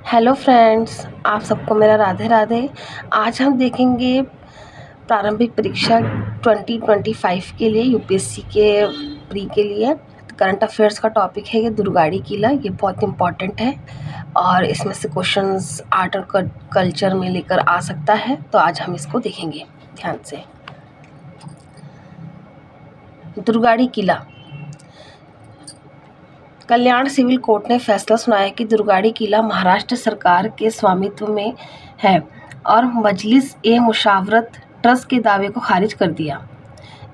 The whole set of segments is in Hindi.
हेलो फ्रेंड्स, आप सबको मेरा राधे राधे। आज हम देखेंगे प्रारंभिक परीक्षा 2025 के लिए यूपीएससी के प्री के लिए करंट अफेयर्स का टॉपिक है ये दुर्गाड़ी किला। ये बहुत इम्पॉर्टेंट है और इसमें से क्वेश्चंस आर्ट और कल्चर में लेकर आ सकता है, तो आज हम इसको देखेंगे ध्यान से। दुर्गाड़ी किला। कल्याण सिविल कोर्ट ने फैसला सुनाया कि दुर्गाड़ी किला महाराष्ट्र सरकार के स्वामित्व में है और मजलिस ए मुशावरत ट्रस्ट के दावे को खारिज कर दिया।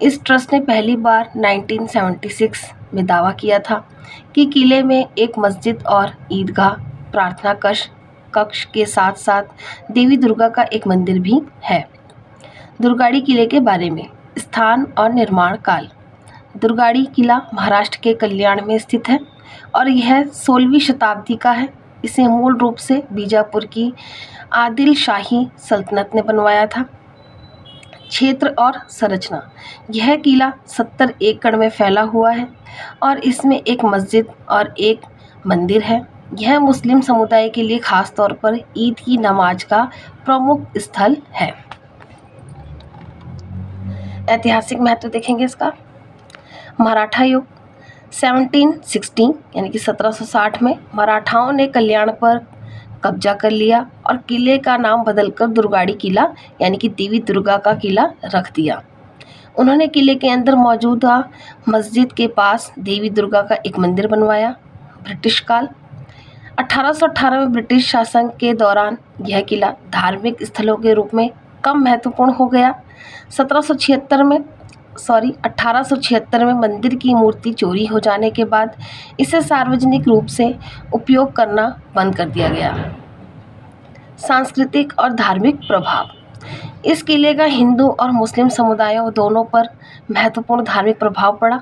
इस ट्रस्ट ने पहली बार 1976 में दावा किया था कि किले में एक मस्जिद और ईदगाह, प्रार्थना कक्ष के साथ साथ देवी दुर्गा का एक मंदिर भी है। दुर्गाड़ी किले के बारे में स्थान और निर्माण काल। दुर्गाड़ी किला महाराष्ट्र के कल्याण में स्थित है और यह 16वीं शताब्दी का है। इसे मूल रूप से बीजापुर की आदिल शाही सल्तनत ने बनवाया था। क्षेत्र और संरचना। यह किला 70 एकड़ में फैला हुआ है और इसमें एक मस्जिद और एक मंदिर है। यह मुस्लिम समुदाय के लिए खास तौर पर ईद की नमाज का प्रमुख स्थल है। ऐतिहासिक महत्व देखेंगे इसका। मराठा युग 1760 यानी कि 1760 में मराठाओं ने कल्याण पर कब्जा कर लिया और किले का नाम बदलकर दुर्गाड़ी किला यानी कि देवी दुर्गा का किला रख दिया। उन्होंने किले के अंदर मौजूदा मस्जिद के पास देवी दुर्गा का एक मंदिर बनवाया। ब्रिटिश काल 1818 में ब्रिटिश शासन के दौरान यह किला धार्मिक स्थलों के रूप में कम महत्वपूर्ण हो गया। 1876 में मंदिर की मूर्ति चोरी हो जाने के बाद इसे सार्वजनिक रूप से उपयोग करना बंद कर दिया गया। सांस्कृतिक और धार्मिक प्रभाव। इस किले का हिंदू और मुस्लिम समुदायों दोनों पर महत्वपूर्ण धार्मिक प्रभाव पड़ा।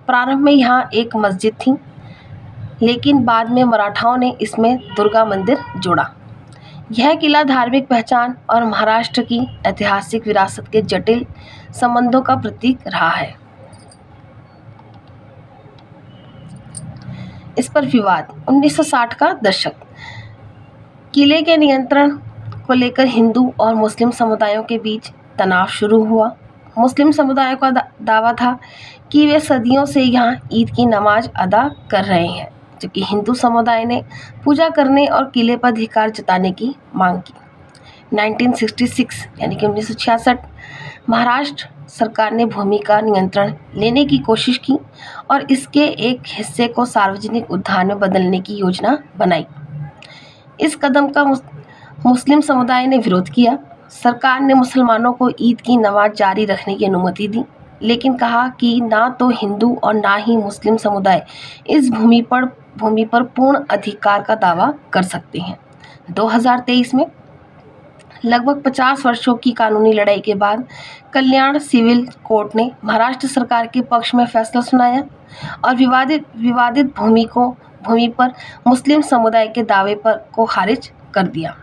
प्रारंभ में यहाँ एक मस्जिद थी, लेकिन बाद में मराठाओं ने इसमें दुर्गा मंदिर जोड़ा। यह किला धार्मिक पहचान और महाराष्ट्र की ऐतिहासिक विरासत के जटिल संबंधों का प्रतीक रहा है। इस पर विवाद। 1960 का दशक। किले के नियंत्रण को लेकर हिंदू और मुस्लिम समुदायों के बीच तनाव शुरू हुआ। मुस्लिम समुदायों का दावा था कि वे सदियों से यहाँ ईद की नमाज अदा कर रहे हैं, जबकि हिंदू समुदाय ने पूजा करने और किले पर अधिकार जताने की मांग की। 1966 यानी कि 1966 महाराष्ट्र सरकार ने भूमि का नियंत्रण लेने की कोशिश की और इसके एक हिस्से को सार्वजनिक उद्यान में बदलने की योजना बनाई। इस कदम का मुस्लिम समुदाय ने विरोध किया। सरकार ने मुसलमानों को ईद की नमाज जारी रखने की अनुमति दी, लेकिन कहा कि ना तो हिंदू और ना ही मुस्लिम समुदाय इस भूमि पर पूर्ण अधिकार का दावा कर सकते हैं। 2023 में लगभग 50 वर्षों की कानूनी लड़ाई के बाद कल्याण सिविल कोर्ट ने महाराष्ट्र सरकार के पक्ष में फैसला सुनाया और विवादित भूमि पर मुस्लिम समुदाय के दावे को खारिज कर दिया।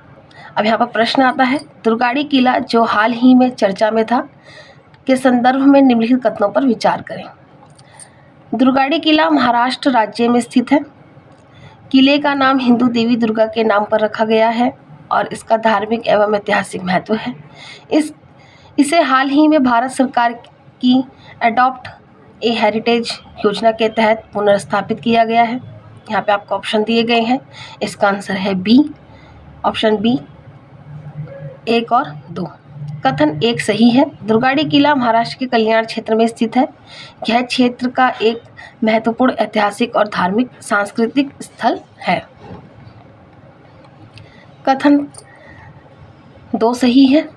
अब यहाँ पर प्रश्न आता है, दुर्गाड़ी किला जो हाल ही में चर्चा में था के संदर्भ में निम्नलिखित कथनों पर विचार करें। दुर्गाड़ी किला महाराष्ट्र राज्य में स्थित है। किले का नाम हिंदू देवी दुर्गा के नाम पर रखा गया है और इसका धार्मिक एवं ऐतिहासिक महत्व है। इसे हाल ही में भारत सरकार की अडॉप्ट ए हेरिटेज योजना के तहत पुनर्स्थापित किया गया है। यहाँ पे आपको ऑप्शन दिए गए हैं, इसका आंसर है बी, ऑप्शन बी 1 और 2। कथन 1 सही है। दुर्गाड़ी किला महाराष्ट्र के कल्याण क्षेत्र में स्थित है। यह क्षेत्र का एक महत्वपूर्ण ऐतिहासिक और धार्मिक सांस्कृतिक स्थल है। कथन 2 सही है।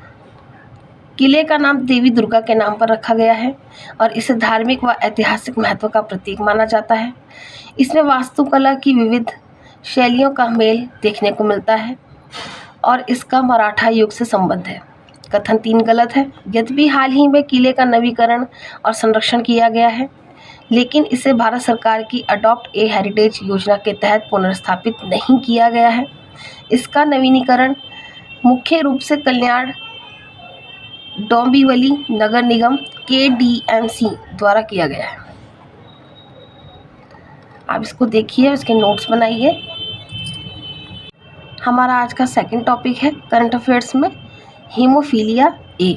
किले का नाम देवी दुर्गा के नाम पर रखा गया है और इसे धार्मिक व ऐतिहासिक महत्व का प्रतीक माना जाता है। इसमें वास्तुकला की विविध शैलियों का मेल देखने को मिलता है और इसका मराठा युग से संबंध है। कथन 3 गलत है। यद्यपि हाल ही में किले का नवीकरण और संरक्षण किया गया है, लेकिन इसे भारत सरकार की अडॉप्ट ए हेरिटेज योजना के तहत पुनर्स्थापित नहीं किया गया है। इसका नवीनीकरण मुख्य रूप से कल्याण डोंबिवली नगर निगम KDMC द्वारा किया गया है। आप इसको देखिए, इसके नोट्स बनाइए। हमारा आज का सेकंड टॉपिक है करंट अफेयर्स में हीमोफीलिया ए।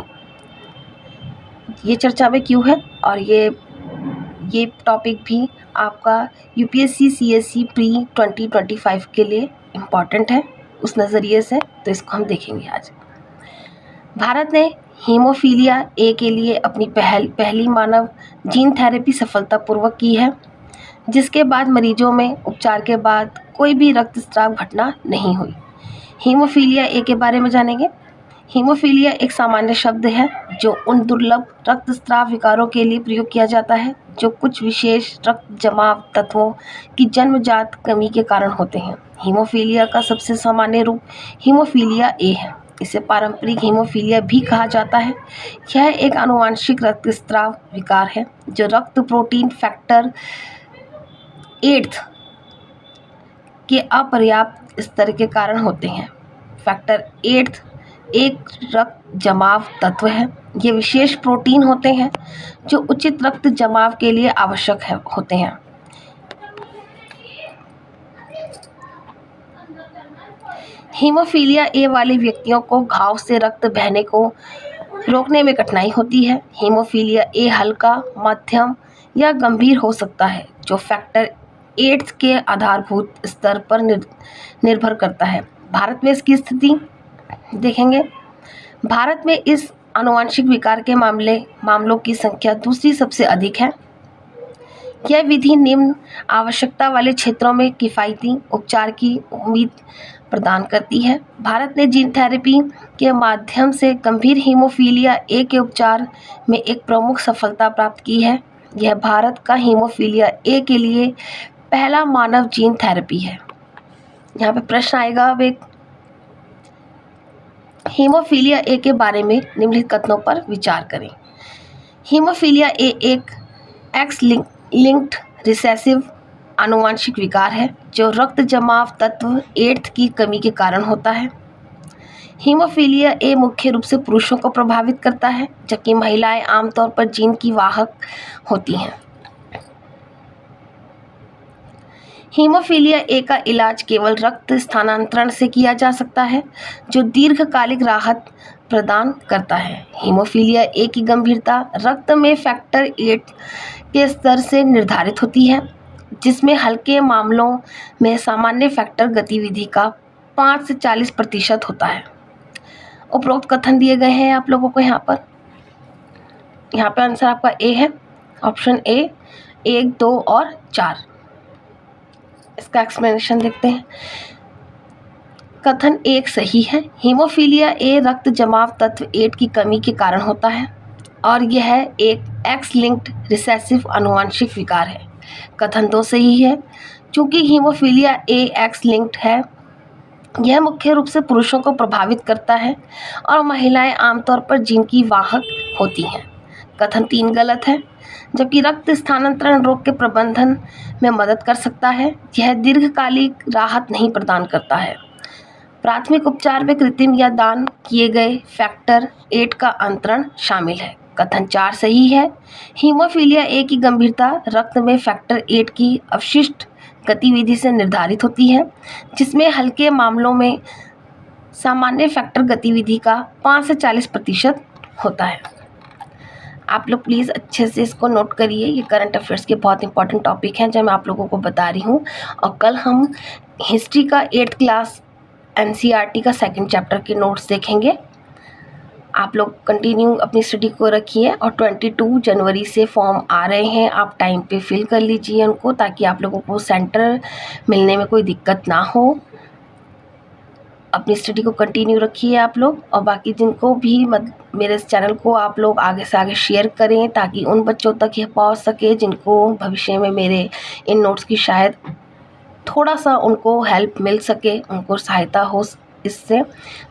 ये चर्चा में क्यों है और ये टॉपिक भी आपका यूपीएससी सीएससी प्री 2025 के लिए इम्पॉर्टेंट है उस नज़रिए से, तो इसको हम देखेंगे आज। भारत ने हीमोफीलिया ए के लिए अपनी पहली मानव जीन थेरेपी सफलतापूर्वक की है, जिसके बाद मरीजों में उपचार के बाद कोई भी रक्तस्राव घटना नहीं हुई। हीमोफीलिया ए के बारे में जानेंगे। हीमोफीलिया एक सामान्य शब्द है जो उन दुर्लभ रक्तस्राव विकारों के लिए प्रयोग किया जाता है जो कुछ विशेष रक्त जमाव तत्वों की जन्मजात कमी के कारण होते हैं। हीमोफीलिया का सबसे सामान्य रूप हीमोफीलिया ए है। इसे पारंपरिक हीमोफीलिया भी कहा जाता है। यह एक आनुवंशिक रक्तस्राव विकार है जो रक्त प्रोटीन फैक्टर 8 के अपर्याप्त स्तर के कारण होते हैं। फैक्टर 8 एक रक्त जमाव तत्व है। ये विशेष प्रोटीन होते हैं जो उचित रक्त जमाव के लिए आवश्यक होते हैं। हीमोफीलिया ए वाले व्यक्तियों को घाव से रक्त बहने को रोकने में कठिनाई होती है। हीमोफीलिया ए हल्का, मध्यम या गंभीर हो सकता है, जो फैक्टर 8 के आधारभूत स्तर पर निर्भर करता है। भारत में इसकी स्थिति देखेंगे। भारत में इस आनुवंशिक विकार के मामलों की संख्या दूसरी सबसे अधिक है। यह विधि निम्न आवश्यकता वाले क्षेत्रों में किफ़ायती उपचार की उम्मीद प्रदान करती है। भारत ने जीन थेरेपी के माध्यम से गंभीर हीमोफीलिया ए के उपचार में एक प्रमुख सफलता प्राप्त की है। यह भारत का हीमोफीलिया ए के लिए पहला मानव जीन थेरेपी है। यहाँ पे प्रश्न आएगा, अब एक हीमोफीलिया ए के बारे में निम्नलिखित कथनों पर विचार करें। हीमोफीलिया ए एक एक्स लिंक्ड रिसेसिव आनुवंशिक विकार है जो रक्त जमाव तत्व 8 की कमी के कारण होता है। हीमोफीलिया ए मुख्य रूप से पुरुषों को प्रभावित करता है, जबकि महिलाएं आमतौर पर जीन की वाहक होती हैं। हीमोफीलिया ए का इलाज केवल रक्त स्थानांतरण से किया जा सकता है, जो दीर्घकालिक राहत प्रदान करता है। हीमोफीलिया ए की गंभीरता रक्त में फैक्टर 8 के स्तर से निर्धारित होती है, जिसमें हल्के मामलों में सामान्य फैक्टर गतिविधि का 5 से 40% होता है। उपरोक्त कथन दिए गए हैं आप लोगों को यहाँ पे आंसर आपका ए है, ऑप्शन ए 1, 2 और 4। इसका एक्सप्लेनेशन देखते हैं। कथन 1 सही है। हीमोफीलिया ए रक्त जमाव तत्व 8 की कमी के कारण होता है और यह एक एक्स लिंक्ड रिसेसिव आनुवंशिक विकार है। कथन 2 सही है। चूँकि हीमोफीलिया ए एक्स लिंक्ड है, यह मुख्य रूप से पुरुषों को प्रभावित करता है और महिलाएं आमतौर पर जीन की वाहक होती हैं। कथन 3 गलत है। जबकि रक्त स्थानांतरण रोग के प्रबंधन में मदद कर सकता है, यह दीर्घकालिक राहत नहीं प्रदान करता है। प्राथमिक उपचार में कृत्रिम या दान किए गए फैक्टर 8 का अंतरण शामिल है। कथन 4 सही है। हीमोफीलिया ए की गंभीरता रक्त में फैक्टर 8 की अवशिष्ट गतिविधि से निर्धारित होती है, जिसमें हल्के मामलों में सामान्य फैक्टर गतिविधि का 5 से 40% होता है। आप लोग प्लीज़ अच्छे से इसको नोट करिए। ये करंट अफेयर्स के बहुत इंपॉर्टेंट टॉपिक हैं जो मैं आप लोगों को बता रही हूँ। और कल हम हिस्ट्री का 8th क्लास एनसीईआरटी का 2nd चैप्टर के नोट्स देखेंगे। आप लोग कंटिन्यू अपनी स्टडी को रखिए और 22 जनवरी से फॉर्म आ रहे हैं, आप टाइम पे फिल कर लीजिए उनको, ताकि आप लोगों को सेंटर मिलने में कोई दिक्कत ना हो। अपनी स्टडी को कंटिन्यू रखिए आप लोग, और बाकी जिनको भी मेरे इस चैनल को आप लोग आगे से आगे शेयर करें, ताकि उन बच्चों तक यह पहुंच सके जिनको भविष्य में मेरे इन नोट्स की शायद थोड़ा सा उनको हेल्प मिल सके, उनको सहायता हो इससे।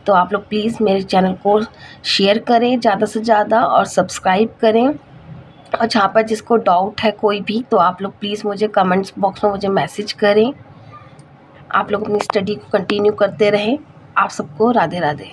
तो आप लोग प्लीज़ मेरे चैनल को शेयर करें ज़्यादा से ज़्यादा और सब्सक्राइब करें। और जहाँ पर जिसको डाउट है कोई भी, तो आप लोग प्लीज़ मुझे कमेंट्स बॉक्स में मुझे मैसेज करें। आप लोग अपनी स्टडी को कंटिन्यू करते रहें। आप सबको राधे राधे।